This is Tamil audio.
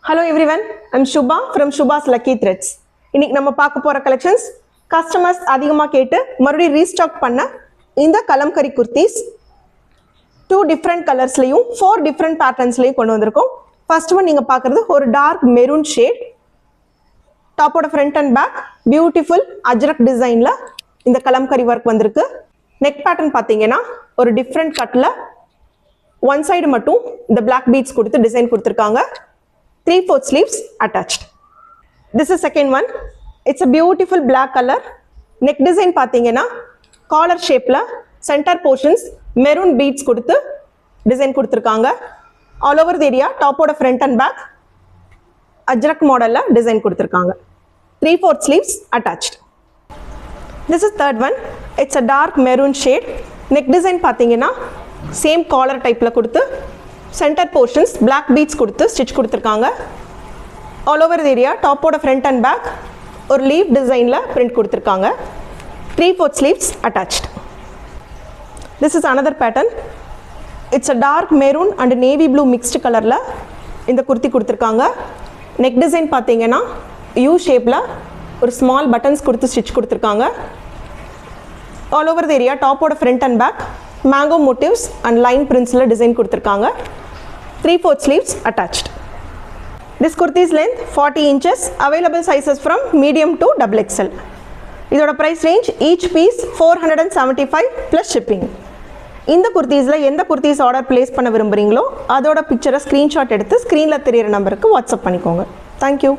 Hello everyone, I'm Shubha from Shubha's Lucky Threads. இன்னைக்கு நம்ம பார்க்க போற கலெக்ஷன்ஸ் கஸ்டமர்ஸ் அதிகமாக கேட்டு மறுபடியும் ரீஸ்டாக் பண்ண இந்த கலம்கரி குர்த்திஸ் 2 டிஃப்ரெண்ட் கலர்ஸ்லையும் 4 டிஃப்ரெண்ட் பேட்டர்ன்ஸ்லையும் கொண்டு வந்திருக்கோம். ஃபர்ஸ்ட் ஒன் நீங்கள் பார்க்குறது ஒரு டார்க் மெரூன் ஷேட், டாப்போட front and back beautiful Ajrakh டிசைனில் இந்த கலம்கரி ஒர்க் வந்திருக்கு. நெக் பேட்டர்ன் பார்த்தீங்கன்னா ஒரு டிஃப்ரெண்ட் கட்டில் ஒன் சைடு மட்டும் இந்த பிளாக் பீட்ஸ் கொடுத்து டிசைன் கொடுத்துருக்காங்க. 3/4 sleeves attached. This is second one. It's a beautiful black color. Neck design பார்த்தீங்கன்னா collar shapeல center portions maroon beads கொடுத்து டிசைன் கொடுத்துருக்காங்க. All over the area டாப்போட front and back Ajrakh மாடல்ல டிசைன் கொடுத்துருக்காங்க. 3/4 sleeves attached. This is third one. It's a dark maroon shade. Neck design பார்த்தீங்கன்னா same collar typeல கொடுத்து சென்டர் போர்ஷன்ஸ் பிளாக் பீட்ஸ் கொடுத்து ஸ்டிச் கொடுத்துருக்காங்க. ஆல் ஓவர் ஏரியா டாப்போட ஃப்ரண்ட் அண்ட் பேக் ஒரு லீவ் டிசைனில் பிரிண்ட் கொடுத்துருக்காங்க. 3/4 sleeves attached. This is another pattern. It's a dark maroon and navy blue mixed கலரில் இந்த குர்த்தி கொடுத்துருக்காங்க. நெக் டிசைன் பார்த்தீங்கன்னா யூ ஷேப்பில் ஒரு ஸ்மால் பட்டன்ஸ் கொடுத்து ஸ்டிச் கொடுத்துருக்காங்க. ஆல் ஓவர் ஏரியா டாப்போட front and back mango motifs and line பிரிண்ட்ஸில் டிசைன் கொடுத்துருக்காங்க. 3/4 sleeves attached. This kurti's length 40 inches. Available sizes from medium to XXL. இதோட price range each piece 475 plus shipping. இந்த குர்த்திஸ்ல எந்த குர்த்திஸ் ஆர்டர் பிளேஸ் பண்ண விரும்புறீங்களோ அதோட பிக்சரை ஸ்கிரீன்ஷாட் எடுத்து ஸ்க்ரீனில் தெரியிற நம்பருக்கு வாட்ஸ்அப் பண்ணிக்கோங்க. தேங்க்யூ.